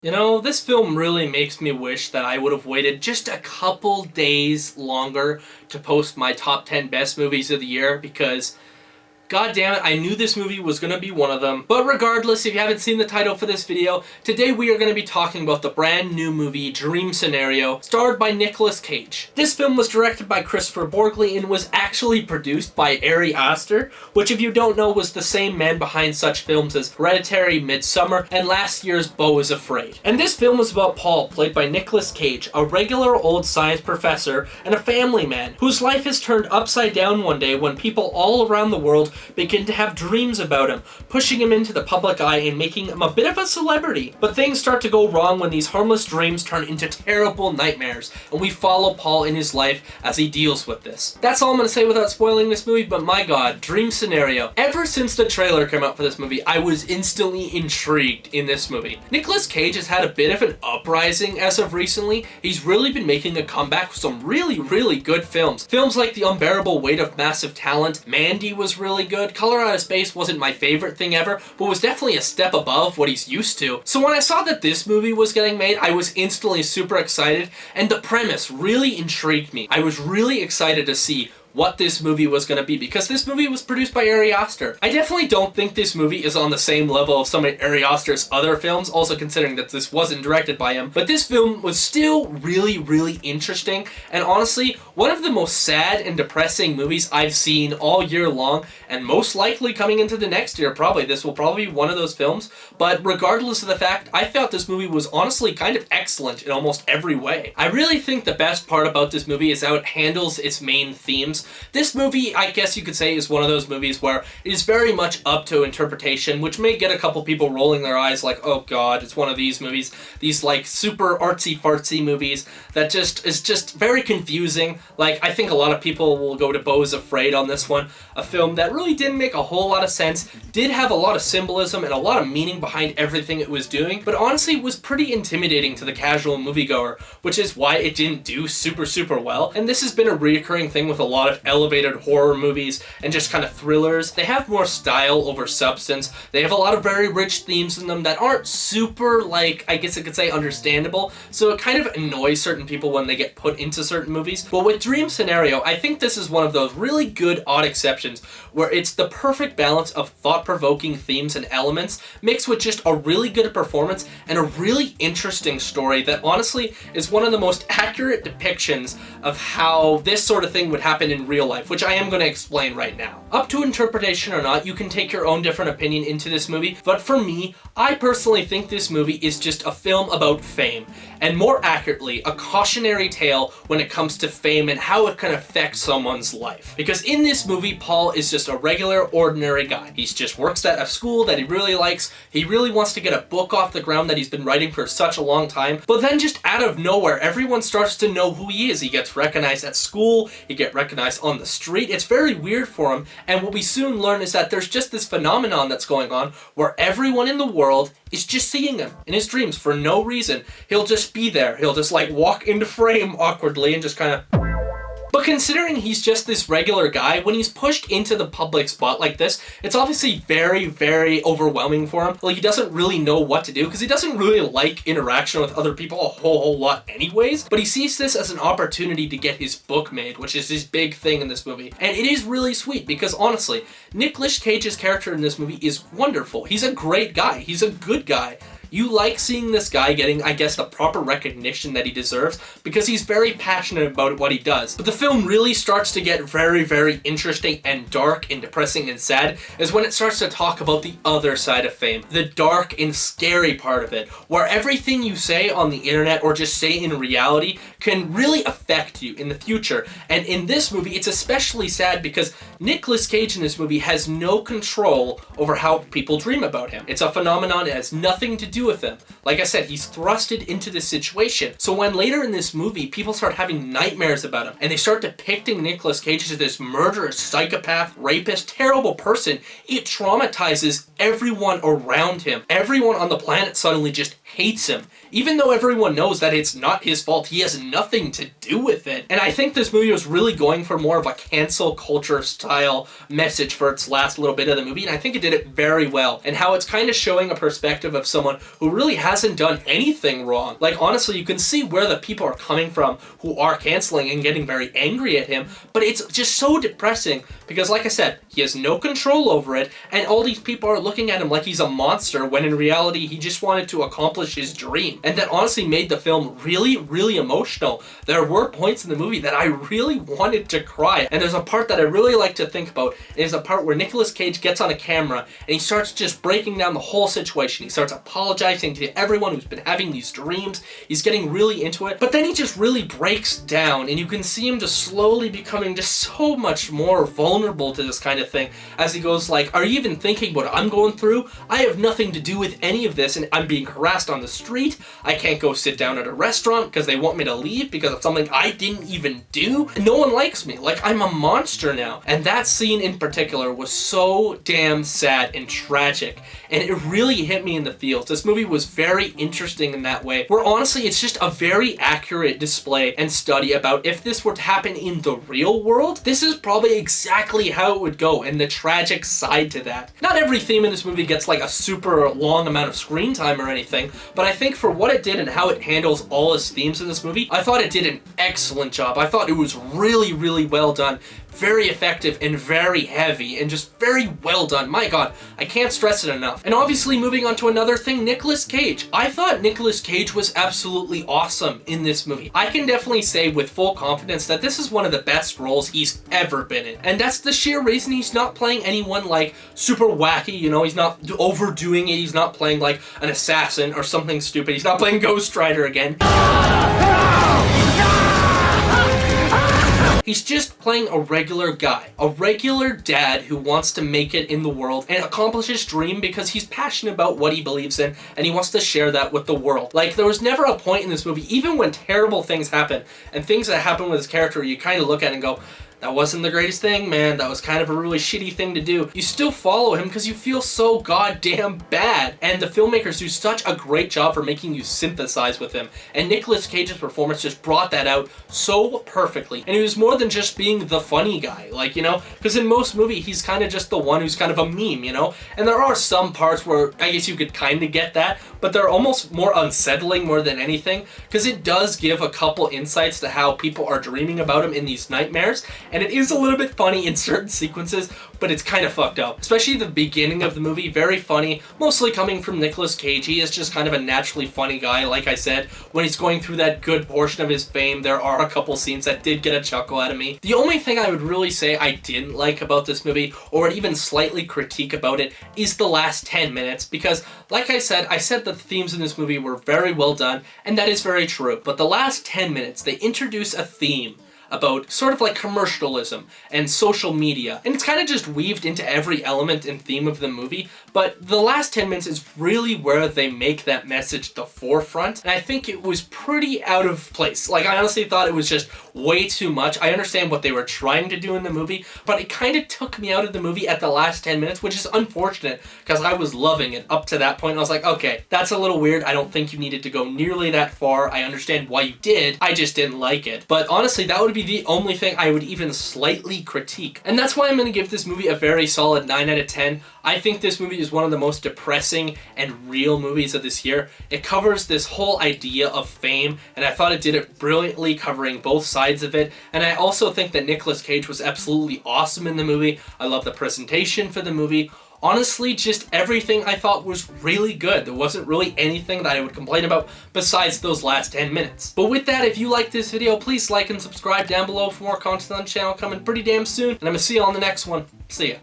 You know, this film really makes me wish that I would have waited just a couple days longer to post my top 10 best movies of the year because God damn it, I knew this movie was going to be one of them. But regardless, if you haven't seen the title for this video, today we are going to be talking about the brand new movie Dream Scenario, starred by Nicolas Cage. This film was directed by Christopher Borgli and was actually produced by Ari Aster, which if you don't know was the same man behind such films as Hereditary, Midsommar, and last year's Beau is Afraid. And this film was about Paul, played by Nicolas Cage, a regular old science professor and a family man whose life is turned upside down one day when people all around the world begin to have dreams about him, pushing him into the public eye and making him a bit of a celebrity. But things start to go wrong when these harmless dreams turn into terrible nightmares, and we follow Paul in his life as he deals with this. That's all I'm going to say without spoiling this movie, but my god, Dream Scenario. Ever since the trailer came out for this movie, I was instantly intrigued in this movie. Nicolas Cage has had a bit of an uprising as of recently. He's really been making a comeback with some really good films. Films like The Unbearable Weight of Massive Talent, Mandy was really good, Color Out of Space wasn't my favorite thing ever, but was definitely a step above what he's used to. So when I saw that this movie was getting made, I was instantly super excited, and the premise really intrigued me. I was really excited to see what this movie was going to be, because this movie was produced by Ari Aster. I definitely don't think this movie is on the same level of some of Ari Aster's other films, also considering that this wasn't directed by him, but this film was still really interesting, and honestly, one of the most sad and depressing movies I've seen all year long, and most likely coming into the next year, probably. This will probably be one of those films, but regardless of the fact, I felt this movie was honestly kind of excellent in almost every way. I really think the best part about this movie is how it handles its main themes. This movie, I guess you could say, is one of those movies where it is very much up to interpretation, which may get a couple people rolling their eyes like, oh god, it's one of these movies, these like super artsy-fartsy movies that is just very confusing. Like, I think a lot of people will go to Beau is Afraid on this one, a film that really didn't make a whole lot of sense, did have a lot of symbolism and a lot of meaning behind everything it was doing, but honestly was pretty intimidating to the casual moviegoer, which is why it didn't do super well. And this has been a reoccurring thing with a lot of elevated horror movies and just kind of thrillers. They have more style over substance. They have a lot of very rich themes in them that aren't super, like, I guess I could say, understandable, so it kind of annoys certain people when they get put into certain movies. But with Dream Scenario, I think this is one of those really good odd exceptions where it's the perfect balance of thought-provoking themes and elements mixed with just a really good performance and a really interesting story that honestly is one of the most accurate depictions of how this sort of thing would happen in real life, which I am going to explain right now. Up to interpretation or not, you can take your own different opinion into this movie, but for me, I personally think this movie is just a film about fame, and more accurately, a cautionary tale when it comes to fame and how it can affect someone's life. Because in this movie, Paul is just a regular, ordinary guy. He just works at a school that he really likes, he really wants to get a book off the ground that he's been writing for such a long time, but then just out of nowhere, everyone starts to know who he is. He gets recognized at school, he gets recognized on the street. It's very weird for him, and what we soon learn is that there's just this phenomenon that's going on where everyone in the world is just seeing him in his dreams for no reason. He'll just be there. He'll just like walk into frame awkwardly and just kind of... But considering he's just this regular guy, when he's pushed into the public spot like this, it's obviously very overwhelming for him. Like, he doesn't really know what to do because he doesn't really like interaction with other people a whole lot anyways, but he sees this as an opportunity to get his book made, which is his big thing in this movie. And it is really sweet because honestly, Nicolas Cage's character in this movie is wonderful. He's a great guy. He's a good guy. You like seeing this guy getting, I guess, the proper recognition that he deserves because he's very passionate about what he does. But the film really starts to get very interesting and dark and depressing and sad is when it starts to talk about the other side of fame, the dark and scary part of it, where everything you say on the internet or just say in reality can really affect you in the future. And in this movie, it's especially sad because Nicolas Cage in this movie has no control over how people dream about him. It's a phenomenon that has nothing to do with him. Like I said, he's thrusted into this situation. So when later in this movie, people start having nightmares about him, and they start depicting Nicolas Cage as this murderous, psychopath, rapist, terrible person, it traumatizes everyone around him. Everyone on the planet suddenly just hates him. Even though everyone knows that it's not his fault, he has nothing to do with it. And I think this movie was really going for more of a cancel culture style message for its last little bit of the movie, and I think it did it very well. And how it's kind of showing a perspective of someone who really hasn't done anything wrong. Like, honestly, you can see where the people are coming from who are canceling and getting very angry at him, but it's just so depressing because, like I said, he has no control over it, and all these people are looking at him like he's a monster when in reality he just wanted to accomplish his dream. And that honestly made the film really, really emotional. There were points in the movie that I really wanted to cry, and there's a part that I really like to think about. It is a part where Nicolas Cage gets on a camera and he starts just breaking down the whole situation. He starts apologizing to everyone who's been having these dreams. He's getting really into it, but then he just really breaks down, and you can see him just slowly becoming just so much more vulnerable to this kind of thing as he goes like, are you even thinking what I'm going through? I have nothing to do with any of this, and I'm being harassed on the street. I can't go sit down at a restaurant because they want me to leave because of something I didn't even do. No one likes me. Like, I'm a monster now. And that scene in particular was so damn sad and tragic, and it really hit me in the feels. This movie was very interesting in that way, where honestly it's just a very accurate display and study about if this were to happen in the real world, this is probably exactly how it would go, and the tragic side to that. Not every theme in this movie gets like a super long amount of screen time or anything, but I think for what it did and how it handles all its themes in this movie, I thought it did an excellent job. I thought it was really, really well done. Very effective and very heavy and just very well done. My god, I can't stress it enough. And obviously moving on to another thing, Nicolas Cage. I thought Nicolas Cage was absolutely awesome in this movie. I can definitely say with full confidence that this is one of the best roles he's ever been in. And that's the sheer reason he's not playing anyone like super wacky, you know, he's not overdoing it, he's not playing like an assassin or something stupid, he's not playing Ghost Rider again. He's just playing a regular guy, a regular dad who wants to make it in the world and accomplish his dream because he's passionate about what he believes in and he wants to share that with the world. Like, there was never a point in this movie, even when terrible things happen and things that happen with his character, you kind of look at it and go, that wasn't the greatest thing, man. That was kind of a really shitty thing to do. You still follow him because you feel so goddamn bad. And the filmmakers do such a great job for making you sympathize with him. And Nicolas Cage's performance just brought that out so perfectly. And he was more than just being the funny guy, like, you know, because in most movies, he's kind of just the one who's kind of a meme, you know? And there are some parts where I guess you could kind of get that, but they're almost more unsettling more than anything, because it does give a couple insights to how people are dreaming about him in these nightmares. And it is a little bit funny in certain sequences, but it's kind of fucked up. Especially the beginning of the movie, very funny, mostly coming from Nicolas Cage. He is just kind of a naturally funny guy, like I said. When he's going through that good portion of his fame, there are a couple scenes that did get a chuckle out of me. The only thing I would really say I didn't like about this movie, or even slightly critique about it, is the last 10 minutes, because like I said that the themes in this movie were very well done, and that is very true. But the last 10 minutes, they introduce a theme about sort of like commercialism and social media, and it's kind of just weaved into every element and theme of the movie, but the last 10 minutes is really where they make that message the forefront, and I think it was pretty out of place. Like, I honestly thought it was just way too much. I understand what they were trying to do in the movie, but it kind of took me out of the movie at the last 10 minutes, which is unfortunate, because I was loving it up to that point. I was like, okay, that's a little weird. I don't think you needed to go nearly that far. I understand why you did. I just didn't like it. But honestly, that would be the only thing I would even slightly critique. And that's why I'm going to give this movie a very solid 9 out of 10. I think this movie is one of the most depressing and real movies of this year. It covers this whole idea of fame, and I thought it did it brilliantly, covering both sides of it. And I also think that Nicolas Cage was absolutely awesome in the movie. I love the presentation for the movie. Honestly, just everything I thought was really good. There wasn't really anything that I would complain about besides those last 10 minutes. But with that, if you liked this video, please like and subscribe down below for more content on the channel coming pretty damn soon. And I'm gonna see you on the next one. See ya.